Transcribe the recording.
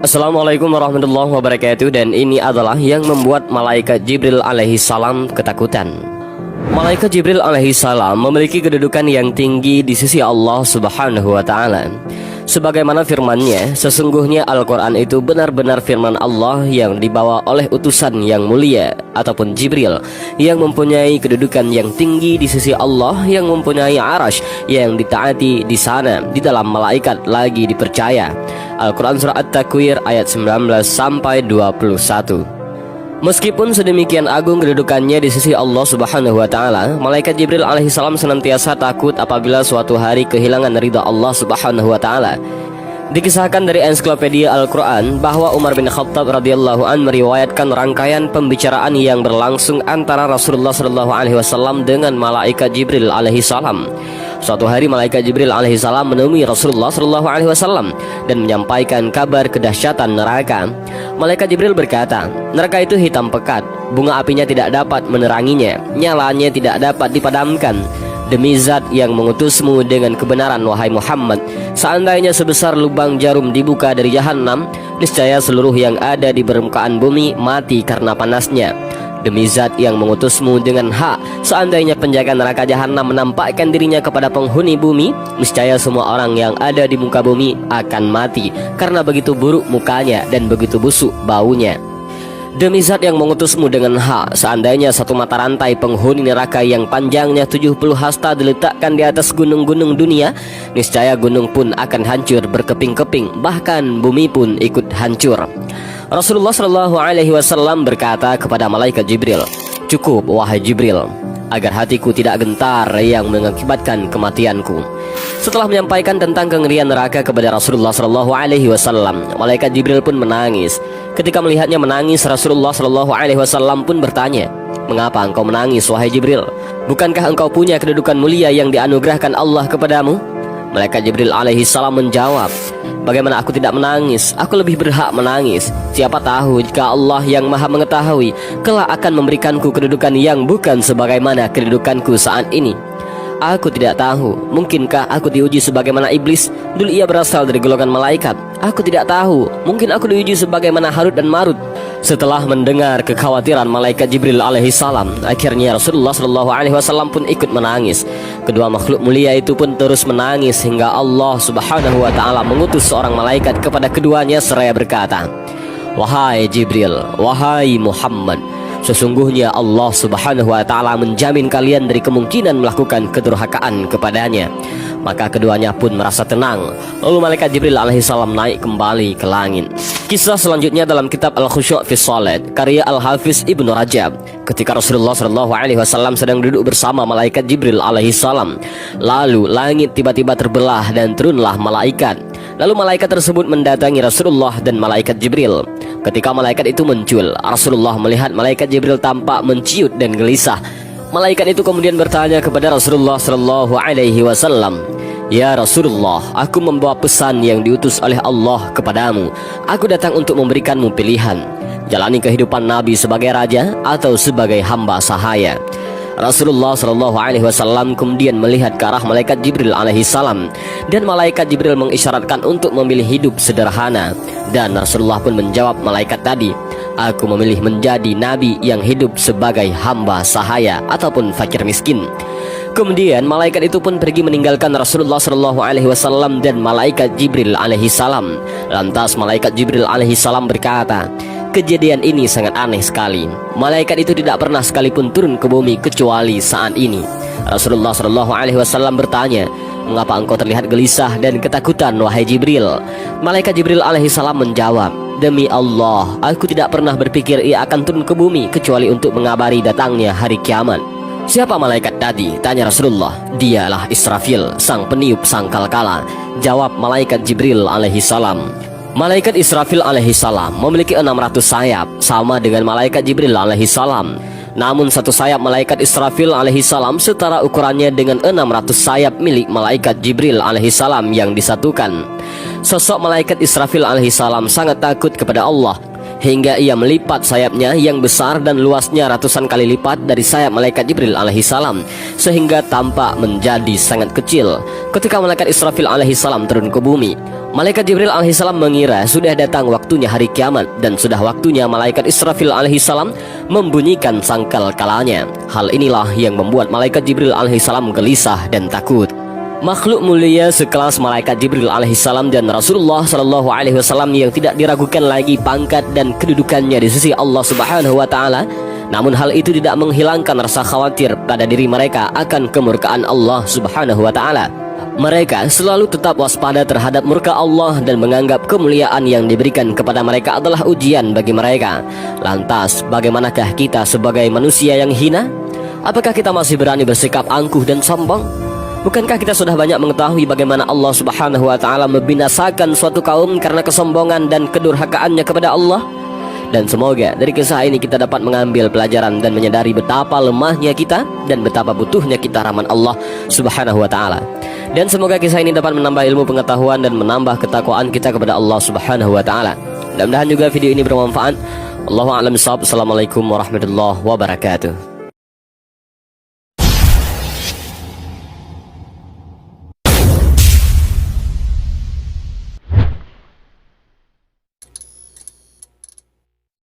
Assalamualaikum warahmatullahi wabarakatuh. Dan ini adalah yang membuat malaikat Jibril alaihi salam ketakutan. Malaikat Jibril alaihi salam memiliki kedudukan yang tinggi di sisi Allah subhanahu wa ta'ala. Sebagaimana firman-Nya, sesungguhnya Al-Quran itu benar-benar firman Allah yang dibawa oleh utusan yang mulia ataupun Jibril, yang mempunyai kedudukan yang tinggi di sisi Allah, yang mempunyai arash yang ditaati di sana, di dalam malaikat lagi dipercaya. Al-Quran surah At-Takwir ayat 19 sampai 21. Meskipun sedemikian agung kedudukannya di sisi Allah subhanahu wa ta'ala, malaikat Jibril alaihissalam senantiasa takut apabila suatu hari kehilangan ridha Allah subhanahu wa ta'ala. Dikisahkan dari ensiklopedia Al-Quran bahwa Umar bin Khattab radhiyallahu an meriwayatkan rangkaian pembicaraan yang berlangsung antara Rasulullah sallallahu alaihi wasallam dengan malaikat Jibril alaihissalam. Suatu hari malaikat Jibril alaihissalam menemui Rasulullah sallallahu alaihi wasallam dan menyampaikan kabar kedahsyatan neraka. Malaikat Jibril berkata, neraka itu hitam pekat, bunga apinya tidak dapat meneranginya, nyalanya tidak dapat dipadamkan. Demi zat yang mengutusmu dengan kebenaran wahai Muhammad, seandainya sebesar lubang jarum dibuka dari jahanam, niscaya seluruh yang ada di permukaan bumi mati karena panasnya. Demi zat yang mengutusmu dengan hak, seandainya penjaga neraka jahanam menampakkan dirinya kepada penghuni bumi, niscaya semua orang yang ada di muka bumi akan mati karena begitu buruk mukanya dan begitu busuk baunya. Demi zat yang mengutusmu dengan hak, seandainya satu mata rantai penghuni neraka yang panjangnya 70 hasta diletakkan di atas gunung-gunung dunia, niscaya gunung pun akan hancur berkeping-keping, bahkan bumi pun ikut hancur. Rasulullah Shallallahu Alaihi Wasallam berkata kepada malaikat Jibril, cukup wahai Jibril, agar hatiku tidak gentar yang mengakibatkan kematianku. Setelah menyampaikan tentang kengerian neraka kepada Rasulullah Shallallahu Alaihi Wasallam, malaikat Jibril pun menangis. Ketika melihatnya menangis, Rasulullah Shallallahu Alaihi Wasallam pun bertanya, mengapa engkau menangis wahai Jibril? Bukankah engkau punya kedudukan mulia yang dianugerahkan Allah kepadamu? Malaikat Jibril alaihi salam menjawab, bagaimana aku tidak menangis? Aku lebih berhak menangis. Siapa tahu jika Allah yang maha mengetahui kelak akan memberikanku kedudukan yang bukan sebagaimana kedudukanku saat ini. Aku tidak tahu, mungkinkah aku diuji sebagaimana iblis? Dulu ia berasal dari golongan malaikat. Aku tidak tahu, mungkin aku diuji sebagaimana Harut dan Marut. Setelah mendengar kekhawatiran malaikat Jibril alaihi salam, akhirnya Rasulullah sallallahu alaihi wasallam pun ikut menangis. Kedua makhluk mulia itu pun terus menangis hingga Allah subhanahu wa ta'ala mengutus seorang malaikat kepada keduanya seraya berkata, wahai Jibril, wahai Muhammad, sesungguhnya Allah subhanahu wa ta'ala menjamin kalian dari kemungkinan melakukan kedurhakaan kepadanya. Maka keduanya pun merasa tenang. Lalu malaikat Jibril alaihissalam naik kembali ke langit. Kisah selanjutnya dalam kitab Al-Khusyu' fi Shalat karya Al-Hafiz Ibnu Rajab. Ketika Rasulullah sallallahu alaihi wasallam sedang duduk bersama malaikat Jibril alaihissalam, lalu langit tiba-tiba terbelah dan turunlah malaikat. Lalu malaikat tersebut mendatangi Rasulullah dan malaikat Jibril. Ketika malaikat itu muncul, Rasulullah melihat malaikat Jibril tampak menciut dan gelisah. Malaikat itu kemudian bertanya kepada Rasulullah sallallahu alaihi wasallam, ya Rasulullah, aku membawa pesan yang diutus oleh Allah kepadamu. Aku datang untuk memberikanmu pilihan, jalani kehidupan Nabi sebagai raja atau sebagai hamba sahaya. Rasulullah Shallallahu Alaihi Wasallam kemudian melihat ke arah malaikat Jibril alaihi salam, dan malaikat Jibril mengisyaratkan untuk memilih hidup sederhana. Dan Rasulullah pun menjawab malaikat tadi, aku memilih menjadi nabi yang hidup sebagai hamba sahaya ataupun fakir miskin. Kemudian malaikat itu pun pergi meninggalkan Rasulullah Shallallahu Alaihi Wasallam dan malaikat Jibril alaihi salam. Lantas malaikat Jibril alaihi salam berkata, kejadian ini sangat aneh sekali. Malaikat itu tidak pernah sekalipun turun ke bumi kecuali saat ini. Rasulullah Shallallahu Alaihi Wasallam bertanya, mengapa engkau terlihat gelisah dan ketakutan wahai Jibril? Malaikat Jibril alaihi salam menjawab, demi Allah, aku tidak pernah berpikir ia akan turun ke bumi kecuali untuk mengabari datangnya hari kiamat. Siapa malaikat tadi? Tanya Rasulullah. Dialah Israfil, sang peniup sangkakala. Jawab malaikat Jibril alaihi salam. Malaikat Israfil alaihi salam memiliki 600 sayap, sama dengan malaikat Jibril alaihi salam. Namun satu sayap malaikat Israfil alaihi salam setara ukurannya dengan 600 sayap milik malaikat Jibril alaihi salam yang disatukan. Sosok malaikat Israfil alaihi salam sangat takut kepada Allah, hingga ia melipat sayapnya yang besar dan luasnya ratusan kali lipat dari sayap malaikat Jibril alaihissalam, sehingga tampak menjadi sangat kecil. Ketika malaikat Israfil alaihissalam turun ke bumi, malaikat Jibril alaihissalam mengira sudah datang waktunya hari kiamat dan sudah waktunya malaikat Israfil alaihissalam membunyikan sangkal kalanya. Hal inilah yang membuat malaikat Jibril alaihissalam gelisah dan takut. Makhluk mulia sekelas malaikat Jibril alaihissalam dan Rasulullah sallallahu alaihi wasallam yang tidak diragukan lagi pangkat dan kedudukannya di sisi Allah Subhanahu wa taala, namun hal itu tidak menghilangkan rasa khawatir pada diri mereka akan kemurkaan Allah Subhanahu wa taala. Mereka selalu tetap waspada terhadap murka Allah dan menganggap kemuliaan yang diberikan kepada mereka adalah ujian bagi mereka. Lantas, bagaimanakah kita sebagai manusia yang hina? Apakah kita masih berani bersikap angkuh dan sombong? Bukankah kita sudah banyak mengetahui bagaimana Allah Subhanahu wa taala membinasakan suatu kaum karena kesombongan dan kedurhakaannya kepada Allah? Dan semoga dari kisah ini kita dapat mengambil pelajaran dan menyadari betapa lemahnya kita dan betapa butuhnya kita rahmat Allah Subhanahu wa taala. Dan semoga kisah ini dapat menambah ilmu pengetahuan dan menambah ketakwaan kita kepada Allah Subhanahu wa taala. Mudah-mudahan juga video ini bermanfaat. Allahu a'lam bishawab. Assalamualaikum warahmatullahi wabarakatuh.